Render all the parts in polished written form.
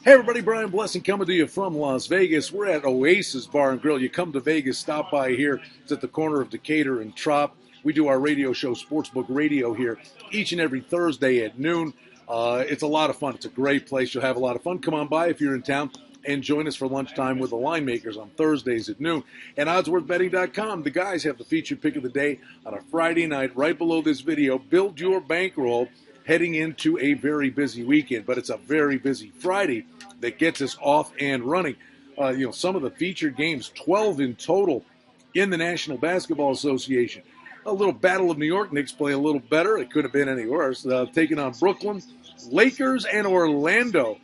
Hey everybody, Brian Blessing coming to you from Las Vegas. We're at Oasis Bar and Grill. You come to Vegas, stop by here. It's at the corner of Decatur and Trop. We do our radio show, Sportsbook Radio, here each and every Thursday at noon. It's a lot of fun. It's a great place. You'll have a lot of fun. Come on by if you're in town and join us for lunchtime with the line makers on Thursdays at noon. And oddsworthbetting.com, the guys have the featured pick of the day on a Friday night right below this video. Build your bankroll heading into a very busy weekend, but it's a very busy Friday that gets us off and running. Some of the featured games, 12 in total in the National Basketball Association. A little Battle of New York. Knicks play a little better. It could have been any worse. Taking on Brooklyn. Lakers and Orlando.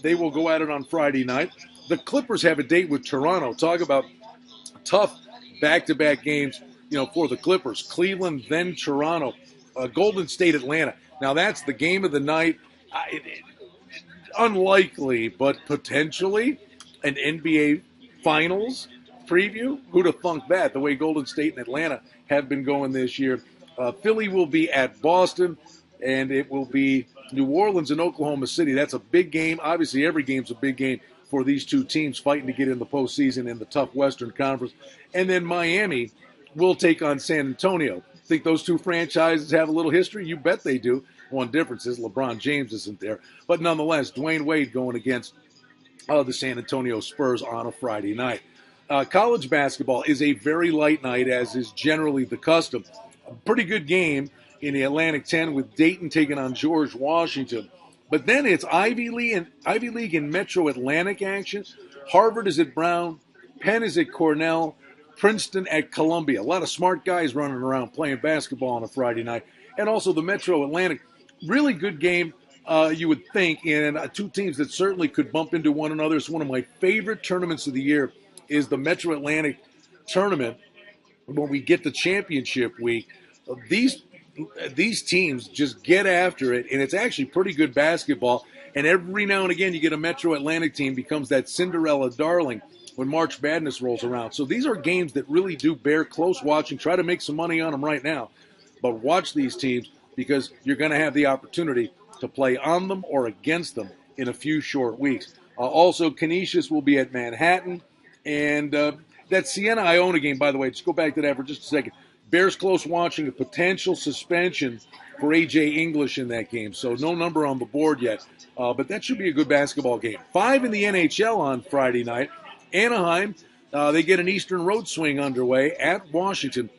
They will go at it on Friday night. The Clippers have a date with Toronto. Talk about tough back-to-back games, for the Clippers. Cleveland, then Toronto. Golden State, Atlanta. Now that's the game of the night. Unlikely, but potentially an NBA Finals preview. Who'd have thunk that? The way Golden State and Atlanta have been going this year. Philly will be at Boston, and it will be New Orleans and Oklahoma City. That's a big game. Obviously, every game's a big game for these two teams fighting to get in the postseason in the tough Western Conference. And then Miami will take on San Antonio. Think those two franchises have a little history? You bet they do. One difference is LeBron James isn't there. But nonetheless, Dwayne Wade going against the San Antonio Spurs on a Friday night. College basketball is a very light night, as is generally the custom. A pretty good game in the Atlantic 10 with Dayton taking on George Washington. But then it's Ivy League and Metro Atlantic action. Harvard is at Brown. Penn is at Cornell. Princeton at Columbia. A lot of smart guys running around playing basketball on a Friday night. And also the Metro Atlantic. Really good game, you would think, and two teams that certainly could bump into one another. It's one of my favorite tournaments of the year is the Metro Atlantic tournament. When we get to championship week, these teams just get after it, and it's actually pretty good basketball. And every now and again, you get a Metro Atlantic team becomes that Cinderella darling when March Madness rolls around. So these are games that really do bear close watching. Try to make some money on them right now, but watch these teams because you're going to have the opportunity to play on them or against them in a few short weeks. Also, Canisius will be at Manhattan, and that Siena Iona game, by the way, just go back to that for just a second. Bears close watching, a potential suspension for A.J. English in that game. So no number on the board yet, but that should be a good basketball game. 5 in the NHL on Friday night. Anaheim, they get an Eastern road swing underway at Washington.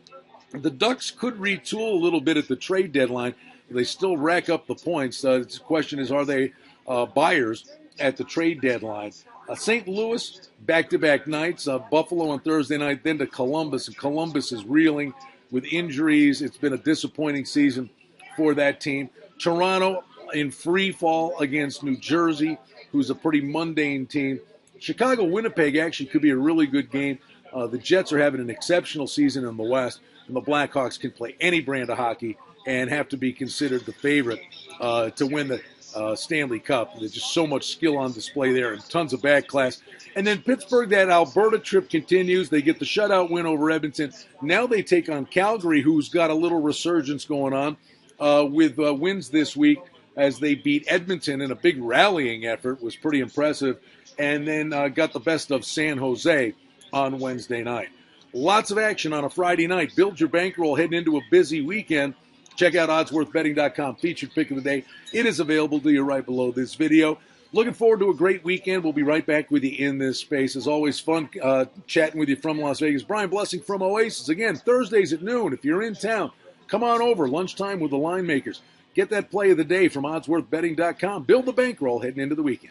The Ducks could retool a little bit at the trade deadline. They still rack up the points. The question is, are they buyers at the trade deadline? St. Louis, back-to-back nights. Buffalo on Thursday night, then to Columbus. And Columbus is reeling with injuries. It's been a disappointing season for that team. Toronto in free fall against New Jersey, who's a pretty mundane team. Chicago, Winnipeg actually could be a really good game. The Jets are having an exceptional season in the West, and the Blackhawks can play any brand of hockey and have to be considered the favorite to win the Stanley Cup. There's just so much skill on display there and tons of back class. And then Pittsburgh, that Alberta trip continues. They get the shutout win over Edmonton. Now they take on Calgary, who's got a little resurgence going on with wins this week as they beat Edmonton in a big rallying effort. It was pretty impressive. And then got the best of San Jose on Wednesday night. Lots of action on a Friday night. Build your bankroll heading into a busy weekend. Check out oddsworthbetting.com, featured pick of the day. It is available to you right below this video. Looking forward to a great weekend. We'll be right back with you in this space. As always, fun chatting with you from Las Vegas. Brian Blessing from Oasis. Again, Thursdays at noon. If you're in town, come on over. Lunchtime with the line makers. Get that play of the day from oddsworthbetting.com. Build the bankroll heading into the weekend.